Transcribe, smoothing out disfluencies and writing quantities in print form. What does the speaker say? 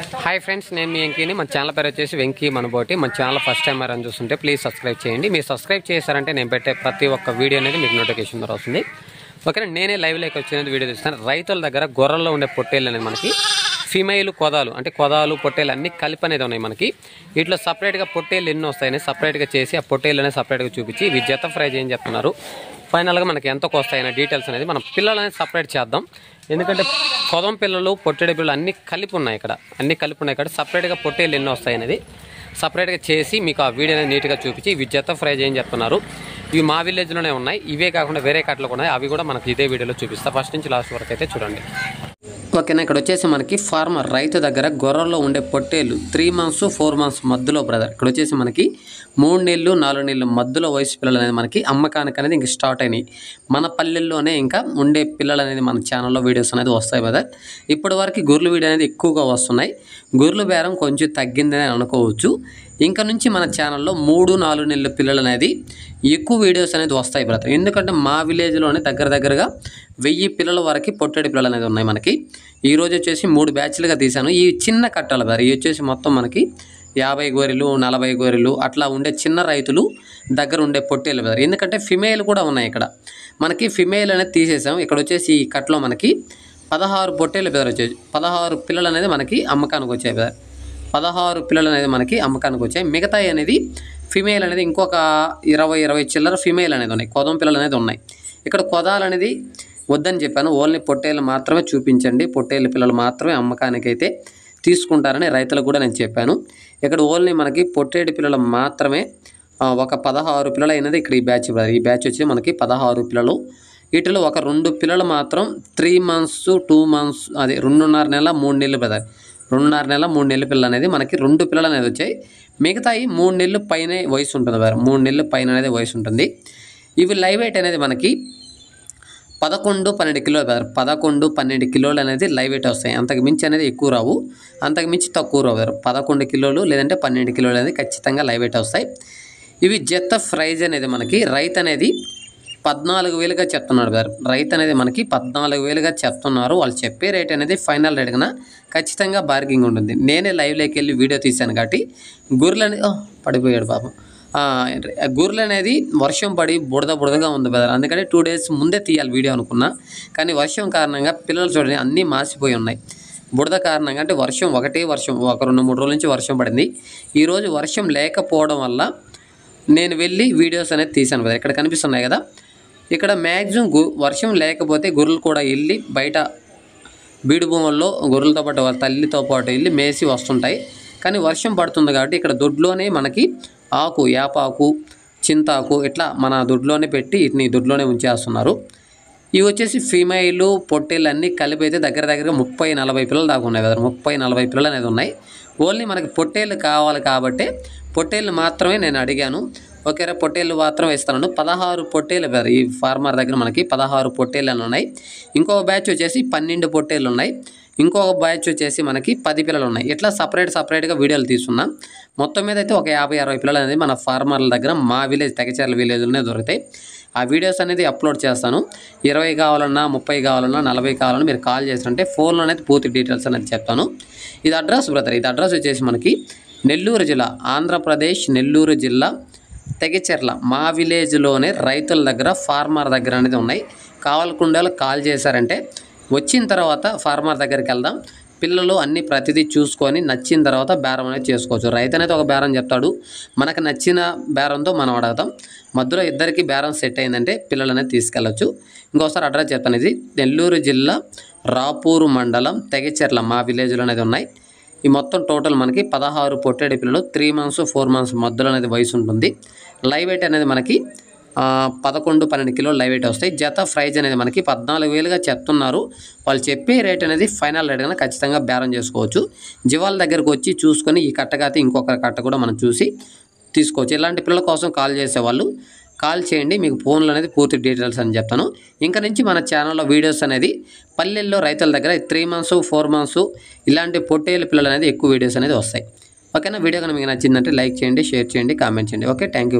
hi friends నేను మీ వెంకీని మన channel పేరు వచ్చేసి వెంకీ మనబోటి మన ఛానల్ ఫస్ట్ టైం ఎవరైనా చూస్తుంటే ప్లీజ్ సబ్స్క్రైబ్ చేయండి మీరు సబ్స్క్రైబ్ చేశారంటే నేను పెట్టే ప్రతి ఒక్క వీడియో అనేది మీకు నోటిఫికేషన్ ద్వారా వస్తుంది ఓకేనా నేనే లైవ్ లోకి వచ్చినది వీడియో తీస్తాను రైతుల దగ్గర గొర్రెల్లో ఉండే పొట్టేళ్ళు అనేది మనకి ఫీమేల్ కొదాలు అంటే కొదాలు పొట్టేళ్ళు అన్ని కలిపి అనేది ఉన్నాయి మనకి వీటిలో సపరేట్గా పొట్టేళ్ళు ఎన్ని వస్తాయని సపరేట్గా చేసి ఆ పొట్టేళ్ళు అనేది సపరేట్గా చూపించి ఇవి జత ఫ్రై చేయని చెప్తున్నారు ఫైనల్గా మనకి ఎంతకు వస్తాయనే డీటెయిల్స్ అనేది మనం పిల్లలు అనేది సపరేట్ చేద్దాం ఎందుకంటే కొదం పిల్లలు పొట్టేడు పిల్లలు అన్నీ కలిపి ఉన్నాయి ఇక్కడ సపరేట్గా పొట్టేళ్ళు ఎన్ని వస్తాయనేది సపరేట్గా చేసి మీకు ఆ వీడియో అనేది నీట్గా చూపించి ఇవి జత ఫ్రై చేయని చెప్తున్నారు ఇవి మా విలేజ్లోనే ఉన్నాయి ఇవే కాకుండా వేరే కాట్లో కూడా ఉన్నాయి అవి కూడా మనకి ఇదే వీడియోలో చూపిస్తా ఫస్ట్ నుంచి లాస్ట్ వరకు అయితే చూడండి ఓకేనా ఇక్కడ వచ్చేసి మనకి ఫార్మర్ రైతు దగ్గర గొర్రెల్లో ఉండే పొట్టేళ్ళు 3 months 4 months మధ్యలో బ్రదర్ ఇక్కడ వచ్చేసి మనకి 3 నెలలు 4 నెలల మధ్యలో వయసు పిల్లలు అనేది మనకి అమ్మకానికి అనేది ఇంక స్టార్ట్ అయినాయి మన పల్లెల్లోనే ఇంకా ఉండే పిల్లలు అనేది మన ఛానల్లో వీడియోస్ అనేది వస్తాయి బ్రదర్ ఇప్పటి వరకు గొర్రెల వీడియో అనేది ఎక్కువగా వస్తున్నాయి గొర్రెల బేరం కొంచెం తగ్గిందని అనుకోవచ్చు ఇంకా నుంచి మన ఛానల్లో 3-4 నెలల పిల్లలు అనేది ఎక్కువ వీడియోస్ అనేది వస్తాయి బ్రదర్ ఎందుకంటే మా విలేజ్లోనే దగ్గరగా 1000 పిల్లల వరకు పొట్టేడి పిల్లలు అనేది ఉన్నాయి మనకి ఈ రోజు వచ్చేసి 3 బ్యాచ్లుగా తీసాను ఈ చిన్న కట్టాల బ్రదర్ ఇవి వచ్చేసి మొత్తం మనకి 50 గొర్రెలు 40 గొర్రెలు అట్లా ఉండే చిన్న రైతులు దగ్గర ఉండే పొట్టేళ్ళు బ్రదర్ ఎందుకంటే ఫిమేల్ కూడా ఉన్నాయి ఇక్కడ మనకి ఫిమేల్ అనేది తీసేసాం ఇక్కడ వచ్చేసి ఈ కట్లో మనకి 16 పొట్టేళ్ళు బ్రదర్ వచ్చేసి 16 పిల్లలు అనేది మనకి అమ్మకానికి వచ్చాయి బ్రదర్ 16 పిల్లలు అనేది మనకి అమ్మకానికి వచ్చాయి మిగతాయి అనేది ఫిమేల్ అనేది ఇంకొక 20 చిల్లర ఫిమేల్ అనేది ఉన్నాయి కొదం పిల్లలు అనేది ఉన్నాయి ఇక్కడ కొదాలు అనేది వద్దని చెప్పాను ఓన్లీ పొట్టేళ్ళు మాత్రమే చూపించండి పొట్టేళ్ళ పిల్లలు మాత్రమే అమ్మకానికి అయితే తీసుకుంటారని రైతులకు కూడా నేను చెప్పాను ఇక్కడ ఓన్లీ మనకి పొట్టేడి పిల్లలు మాత్రమే ఒక 16 పిల్లలు అయినది ఇక్కడ ఈ బ్యాచ్ ఈ బ్యాచ్ వచ్చి మనకి 16 పిల్లలు వీటిలో ఒక 2 పిల్లలు మాత్రం 3 months 2 months అదే 2.5 నెలల 3 నెలలు బ్రదర్ 2.5 నెలల 3 నెలల పిల్లలు అనేది మనకి 2 పిల్లలు అనేది వచ్చాయి మిగతాయి 3 నెలలు పైన వయసు ఉంటుంది బ్రదర్ 3 నెలలు పైన అనేది వయసు ఉంటుంది ఇవి లైవ్ వెయిట్ అనేది మనకి 11-12 కిలోలు బ్రదర్ 11-12 కిలోలు అనేది లైవ్ వెయిట్ వస్తాయి అంతకు మించి అనేది ఎక్కువ రావు అంతకు మించి తక్కువ రావు బ్రదర్ 11 కిలోలు లేదంటే 12 కిలోలు అనేది ఖచ్చితంగా లైవ్ వెయిట్ వస్తాయి ఇవి జత ప్రైజ్ అనేది మనకి రైతు అనేది 14,000గా చెప్తున్నాడు బ్రదర్ రైతు అనేది మనకి 14,000గా చెప్తున్నారు వాళ్ళు చెప్పే రేట్ అనేది ఫైనల్ రేట్ కన్నా ఖచ్చితంగా బార్గింగ్ ఉంటుంది నేనే లైవ్లోకి వెళ్ళి వీడియో తీశాను కాబట్టి గొర్రెలు అనేది పడిపోయాడు పాపం గొర్రెలు అనేది వర్షం పడి బుడదగా ఉంది బ్రదర్ అందుకని 2 days ముందే తీయాలి వీడియో అనుకున్నా కానీ వర్షం కారణంగా పిల్లలు చూడండి అన్నీ మాసిపోయి ఉన్నాయి బుడద కారణంగా అంటే ఒకటే వర్షం ఒక 2-3 రోజుల నుంచి వర్షం పడింది ఈరోజు వర్షం లేకపోవడం వల్ల నేను వెళ్ళి వీడియోస్ అనేది తీశాను బ్రదర్ ఇక్కడ కనిపిస్తున్నాయి కదా ఇక్కడ మ్యాక్సిమం వర్షం లేకపోతే గొర్రెలు కూడా వెళ్ళి బయట బీడు భూముల్లో గొర్రెలతో పాటు వాళ్ళ తల్లితో పాటు వెళ్ళి మేసి వస్తుంటాయి కానీ వర్షం పడుతుంది కాబట్టి ఇక్కడ దొడ్లోనే మనకి ఆకు యాపాకు చింతాకు ఇట్లా మన దొడ్లోనే పెట్టి వీటిని దొడ్లోనే ఉంచేస్తున్నారు ఇవి వచ్చేసి ఫీమేల్ పొట్టేళ్ళు అన్నీ కలిపి అయితే దగ్గర 30-40 పిల్లలు దాకా ఉన్నాయి కదా 30-40 పిల్లలు అనేది ఉన్నాయి ఓన్లీ మనకి పొట్టేళ్ళు కావాలి కాబట్టి పొట్టేళ్ళు మాత్రమే నేను అడిగాను ఓకేరా పొట్టేళ్ళు మాత్రమే ఇస్తాను 16 పొట్టేళ్ళు ఈ ఫార్మర్ దగ్గర మనకి 16 పొట్టేళ్ళు అని ఉన్నాయి ఇంకొక బ్యాచ్ వచ్చేసి 12 పొట్టేళ్ళు ఉన్నాయి ఇంకొక బ్యాచ్ వచ్చేసి మనకి 10 పిల్లలు ఉన్నాయి ఇట్లా సపరేట్గా వీడియోలు తీసుకున్నాం మొత్తం మీద అయితే ఒక 50-60 పిల్లలు అనేది మన ఫార్మర్ల దగ్గర మా విలేజ్ తెగచెర్ల విలేజ్లోనే దొరుకుతాయి ఆ వీడియోస్ అనేది అప్లోడ్ చేస్తాను 20 కావాలన్నా 30 కావాలన్నా 40 కావాలన్నా మీరు కాల్ చేస్తుంటే ఫోన్లో అనేది పూర్తి డీటెయిల్స్ అనేది చెప్తాను ఇది అడ్రస్ బ్రదర్ ఇది అడ్రస్ వచ్చేసి మనకి నెల్లూరు జిల్లా ఆంధ్రప్రదేశ్ నెల్లూరు జిల్లా తెగచెర్ల మా విలేజ్లోనే రైతుల దగ్గర ఫార్మర్ దగ్గర అనేది ఉన్నాయి కావాలకుండా కాల్ చేశారంటే వచ్చిన తర్వాత ఫార్మర్ దగ్గరికి వెళ్దాం పిల్లలు అన్ని ప్రతిదీ చూసుకొని నచ్చిన తర్వాత బేరం అనేది చేసుకోవచ్చు రైతు అనేది ఒక బేరం చెప్తాడు మనకు నచ్చిన బేరంతో మనం అడగతాం మధ్యలో ఇద్దరికి బేరం సెట్ అయిందంటే పిల్లలు అనేది తీసుకెళ్ళచ్చు ఇంకోసారి అడ్రస్ చెప్తాను ఇది నెల్లూరు జిల్లా రాపూరు మండలం తెగచెర్ల మా విలేజ్లో అనేది ఉన్నాయి ఈ మొత్తం టోటల్ మనకి 16 పొట్టేడి పిల్లలు 3 months 4 months మధ్యలో అనేది వయసు ఉంటుంది లైవ్ వెయిట్ అనేది మనకి 11-12 కిలోలు లైవ్ వెయిట్ వస్తాయి జత ప్రైజ్ అనేది మనకి 14,000గా చెప్తున్నారు వాళ్ళు చెప్పే రేట్ అనేది ఫైనల్ రేట్ కన్నా ఖచ్చితంగా బేరం చేసుకోవచ్చు జీవాల దగ్గరకు వచ్చి చూసుకొని ఈ కట్ట కాతే ఇంకొక కట్ట కూడా మనం చూసి తీసుకోవచ్చు ఇలాంటి పిల్లల కోసం కాల్ చేసేవాళ్ళు కాల్ చేయండి మీకు ఫోన్లో అనేది పూర్తి డీటెయిల్స్ అని చెప్తాను ఇంకా నుంచి మన ఛానల్లో వీడియోస్ అనేది పల్లెల్లో రైతుల దగ్గర 3 months 4 months ఇలాంటి పొట్టేళ్ళ పిల్లలు అనేది ఎక్కువ వీడియోస్ అనేది వస్తాయి ఓకేనా వీడియో కనుక మీకు నచ్చిందంటే లైక్ చేయండి షేర్ చేయండి కామెంట్ చేయండి ఓకే థ్యాంక్ యూ